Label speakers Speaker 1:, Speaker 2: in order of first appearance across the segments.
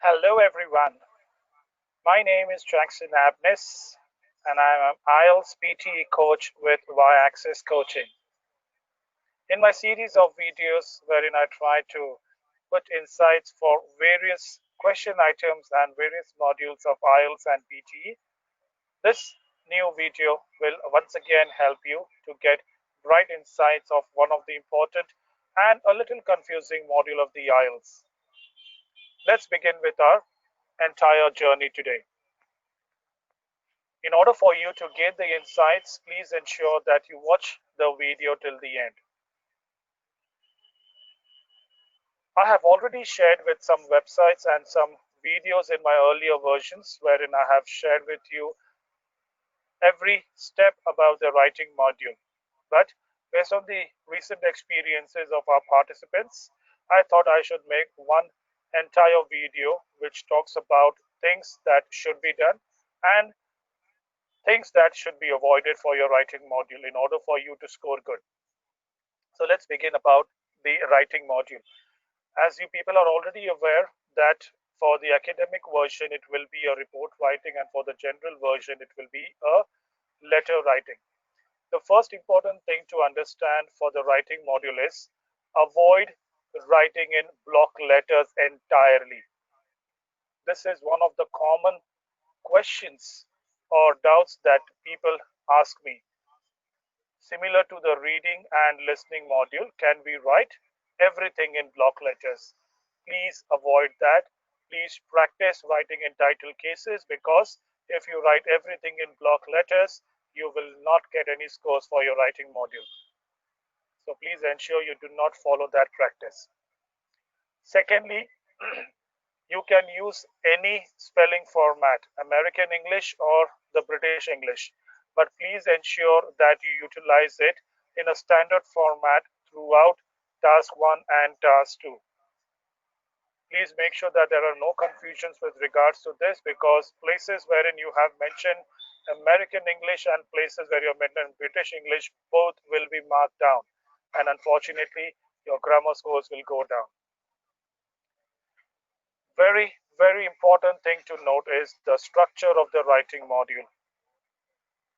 Speaker 1: Hello, everyone. My name is Jackson Abnis, and I'm an IELTS PTE coach with Y-Axis Coaching. In my series of videos, wherein I try to put insights for various question items and various modules of IELTS and PTE, this new video will once again help you to get bright insights of one of the important and a little confusing module of the IELTS. Let's begin with our entire journey today. In order for you to get the insights, please ensure that you watch the video till the end. I have already shared with some websites and some videos in my earlier versions wherein I have shared with you every step about the writing module. But based on the recent experiences of our participants, I thought I should make one entire video which talks about things that should be done and things that should be avoided for your writing module in order for you to score good. So let's begin about the writing module. As you people are already aware that for the academic version, it will be a report writing, and for the general version, it will be a letter writing. The first important thing to understand for the writing module is avoid writing in block letters entirely. This is one of the common questions or doubts that people ask me. Similar to the reading and listening module, can we write everything in block letters? Please avoid that. Please practice writing in title cases, because if you write everything in block letters, you will not get any scores for your writing module. So please ensure you do not follow that practice. Secondly, you can use any spelling format, American English or the British English, but please ensure that you utilize it in a standard format throughout task 1 and task 2. Please make sure that there are no confusions with regards to this, because places wherein you have mentioned American English and places where you have mentioned British English, both will be marked down, and unfortunately your grammar scores will go down. Very important thing to note is the structure of the writing module.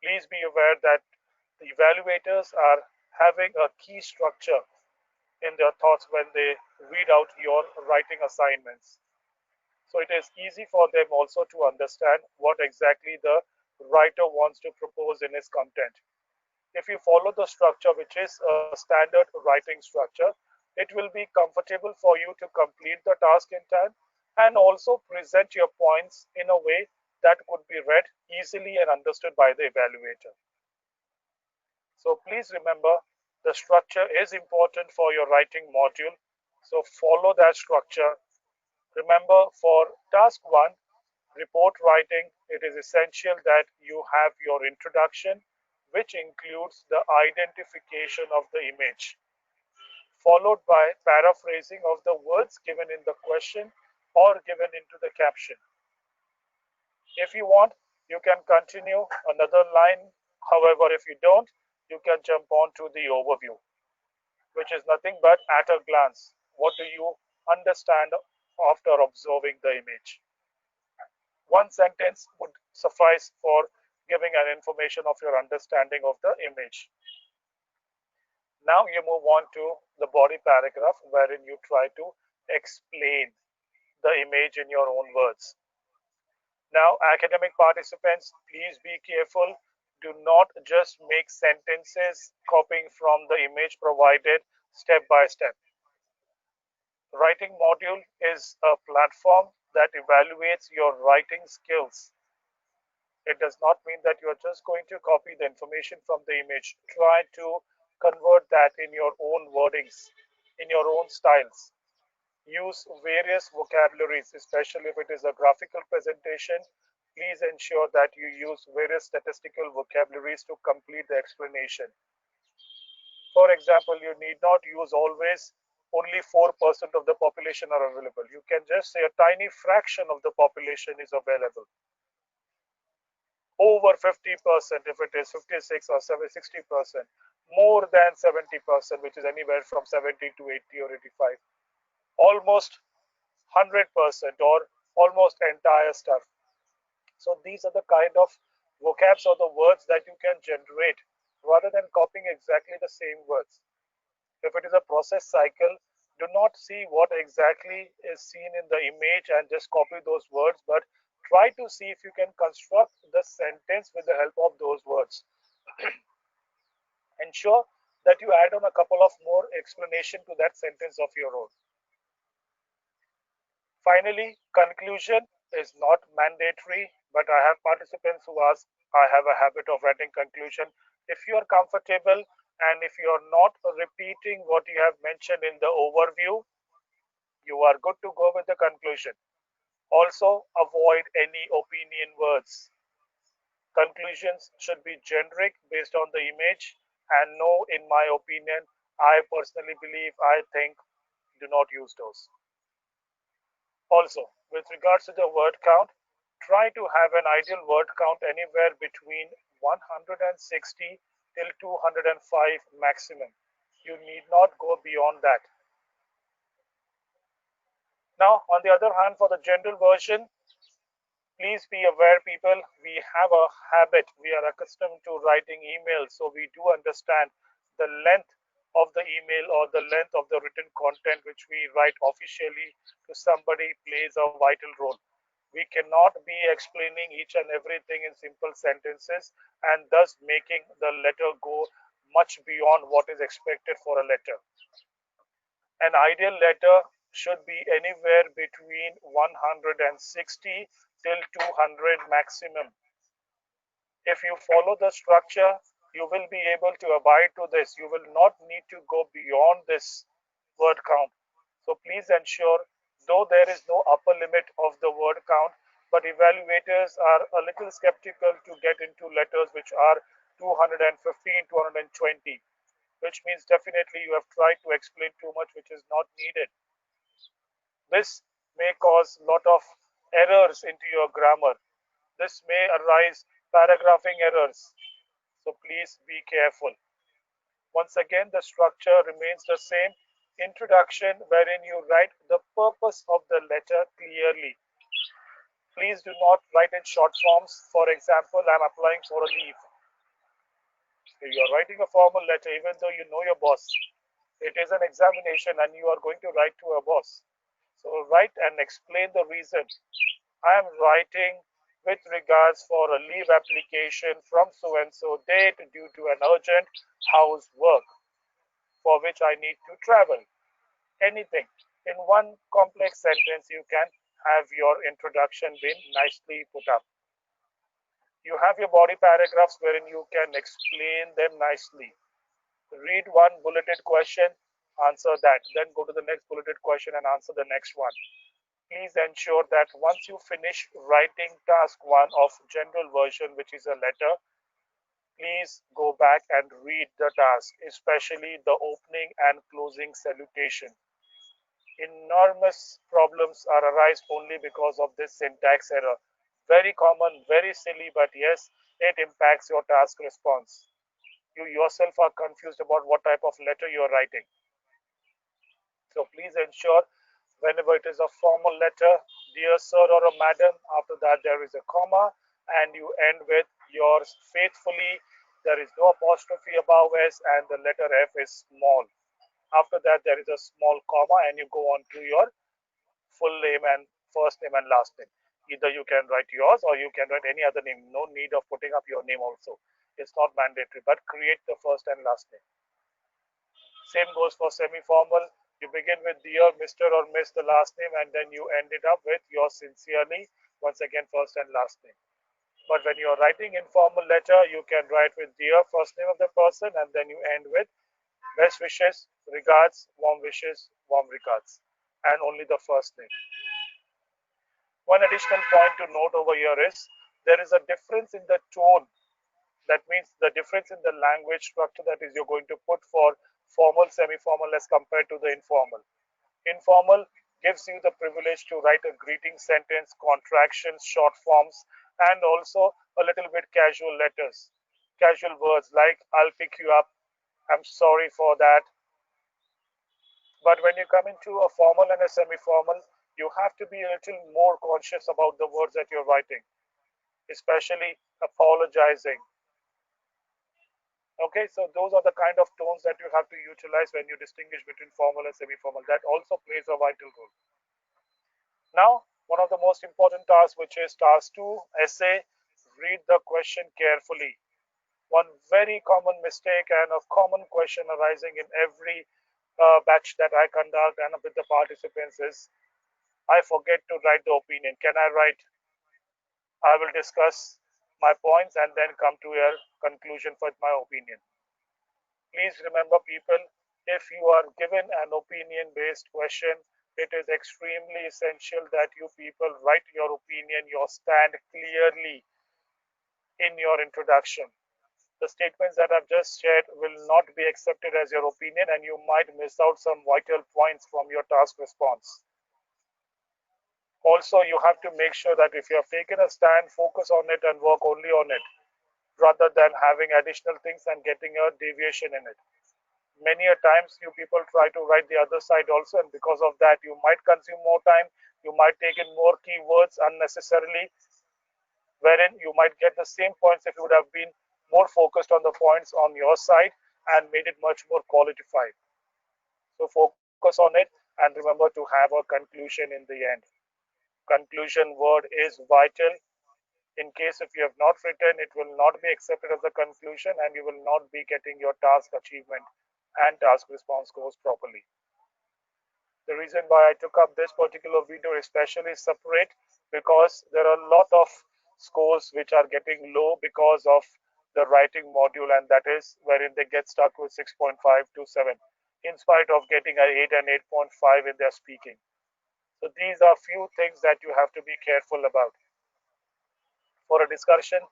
Speaker 1: Please be aware that the evaluators are having a key structure in their thoughts when they read out your writing assignments. So it is easy for them also to understand what exactly the writer wants to propose in his content. If you follow the structure, which is a standard writing structure, it will be comfortable for you to complete the task in time and also present your points in a way that could be read easily and understood by the evaluator. So please remember, the structure is important for your writing module. So follow that structure. Remember, for task 1, report writing, it is essential that you have your introduction, which includes the identification of the image, followed by paraphrasing of the words given in the question or given into the caption. If you want, you can continue another line. However, if you don't, you can jump on to the overview, which is nothing but at a glance. What do you understand after observing the image? One sentence would suffice for giving an information of your understanding of the image. Now you move on to the body paragraph, wherein you try to explain the image in your own words. Now, academic participants, please be careful. Do not just make sentences copying from the image provided step by step. The writing module is a platform that evaluates your writing skills. It does not mean that you are just going to copy the information from the image. Try to convert that in your own wordings, in your own styles. Use various vocabularies, especially if it is a graphical presentation. Please ensure that you use various statistical vocabularies to complete the explanation. For example, you need not use always only 4% of the population are available. You can just say a tiny fraction of the population is available. Over 50%, if it is 56 or 60%, more than 70%, which is anywhere from 70 to 80 or 85, almost 100% or almost entire stuff. So these are the kind of vocabs or the words that you can generate rather than copying exactly the same words. If it is a process cycle, do not see what exactly is seen in the image and just copy those words, but try to see if you can construct the sentence with the help of those words. Ensure that you add on a couple of more explanation to that sentence of your own. Finally, conclusion is not mandatory, but I have participants who ask, I have a habit of writing conclusion. If you are comfortable and if you are not repeating what you have mentioned in the overview, you are good to go with the conclusion. Also, avoid any opinion words. Conclusions should be generic based on the image and no, in my opinion, I personally believe, I think, do not use those. Also, with regards to the word count, try to have an ideal word count anywhere between 160 till 205 maximum. You need not go beyond that. Now, on the other hand, for the general version, please be aware, people, we have a habit. We are accustomed to writing emails, so we do understand the length of the email or the length of the written content which we write officially to somebody plays a vital role. We cannot be explaining each and everything in simple sentences and thus making the letter go much beyond what is expected for a letter. An ideal letter should be anywhere between 160 till 200 maximum. If you follow the structure, you will be able to abide to this. You will not need to go beyond this word count. So please ensure, though there is no upper limit of the word count, but evaluators are a little skeptical to get into letters which are 215, 220, which means definitely you have tried to explain too much which is not needed. This may cause a lot of errors into your grammar. This may arise paragraphing errors. So please be careful. Once again, the structure remains the same. Introduction, wherein you write the purpose of the letter clearly. Please do not write in short forms. For example, I'm applying for a leave. If you are writing a formal letter, even though you know your boss, it is an examination and you are going to write to a boss. So write and explain the reason. I am writing with regards for a leave application from so and so date due to an urgent house work for which I need to travel. Anything. In one complex sentence, you can have your introduction been nicely put up. You have your body paragraphs wherein you can explain them nicely. Read one bulleted question, answer that, then go to the next bulleted question and answer the next one. Please ensure that once you finish writing task 1 of general version, which is a letter, please go back and read the task, especially the opening and closing salutation. Enormous problems are arise only because of this syntax error. Very common, very silly, but yes, it impacts your task response. You yourself are confused about what type of letter you are writing. So please ensure whenever it is a formal letter, dear sir or a madam, after that there is a comma and you end with yours faithfully. There is no apostrophe above S and the letter F is small. After that there is a small comma and you go on to your full name and first name and last name. Either you can write yours or you can write any other name. No need of putting up your name also. It's not mandatory, but create the first and last name. Same goes for semi-formal. You begin with dear, Mr. or Miss, the last name, and then you end it up with yours sincerely, once again, first and last name. But when you're writing informal letter, you can write with dear, first name of the person, and then you end with best wishes, regards, warm wishes, warm regards, and only the first name. One additional point to note over here is there is a difference in the tone. That means the difference in the language structure that is you're going to put for formal, semi-formal as compared to the informal. Informal gives you the privilege to write a greeting sentence, contractions, short forms, and also a little bit casual letters, casual words like I'll pick you up, I'm sorry for that. But when you come into a formal and a semi-formal, You have to be a little more conscious about the words that you're writing, especially apologizing. Okay, so those are the kind of tones that you have to utilize when you distinguish between formal and semi-formal. That also plays a vital role. Now, one of the most important tasks, which is task 2, essay, read the question carefully. One very common mistake and a common question arising in every batch that I conduct and with the participants is, I forget to write the opinion. Can I write? I will discuss my points and then come to a conclusion for my opinion. Please remember, people, if you are given an opinion based question, it is extremely essential that you people write your opinion, your stand clearly in your introduction. The statements that I've just shared will not be accepted as your opinion, and you might miss out some vital points from your task response. Also, you have to make sure that if you have taken a stand, focus on it and work only on it, rather than having additional things and getting a deviation in it. Many a times you people try to write the other side also, and because of that you might consume more time, you might take in more keywords unnecessarily, wherein you might get the same points if you would have been more focused on the points on your side and made it much more qualified. So focus on it and remember to have a conclusion in the end. Conclusion word is vital. In case if you have not written, it will not be accepted as a conclusion and you will not be getting your task achievement and task response scores properly. The reason why I took up this particular video especially separate, because there are a lot of scores which are getting low because of the writing module, and that is wherein they get stuck with 6.5 to 7 in spite of getting an 8 and 8.5 in their speaking. So these are few things that you have to be careful about. For a discussion,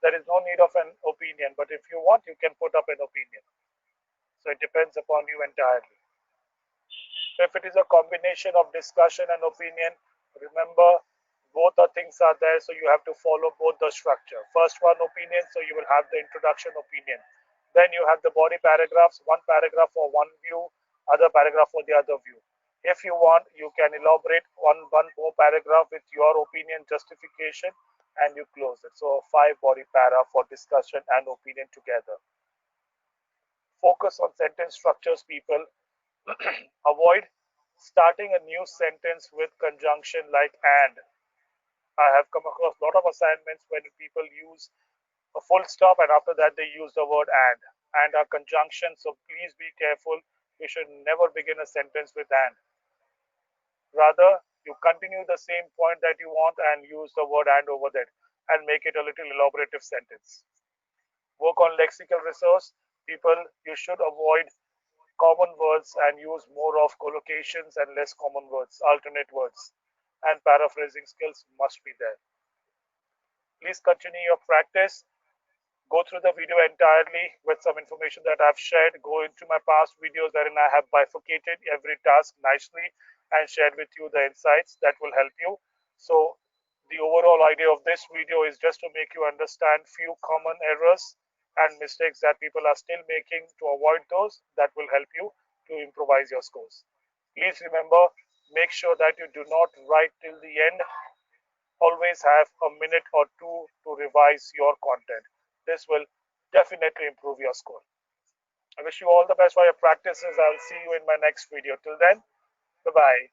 Speaker 1: there is no need of an opinion, but if you want, you can put up an opinion. So it depends upon you entirely. So if it is a combination of discussion and opinion, remember both the things are there, so you have to follow both the structure. First one, opinion, so you will have the introduction opinion. Then you have the body paragraphs, one paragraph for one view, other paragraph for the other view. If you want, you can elaborate one more paragraph with your opinion justification and you close it. So 5 body para for discussion and opinion together. Focus on sentence structures, people. Avoid starting a new sentence with conjunction like and. I have come across a lot of assignments when people use a full stop and after that they use the word and a conjunction. So please be careful. You should never begin a sentence with and. Rather, you continue the same point that you want and use the word and over that and make it a little elaborative sentence. Work on lexical resource. People, you should avoid common words and use more of collocations and less common words, alternate words, and paraphrasing skills must be there. Please continue your practice. Go through the video entirely with some information that I've shared. Go into my past videos wherein I have bifurcated every task nicely and shared with you the insights that will help you. So the overall idea of this video is just to make you understand few common errors and mistakes that people are still making. To avoid those, that will help you to improvise your scores. Please remember, make sure that you do not write till the end. Always have a minute or two to revise your content. This will definitely improve your score. I wish you all the best for your practices. I'll see you in my next video. Till then, bye-bye.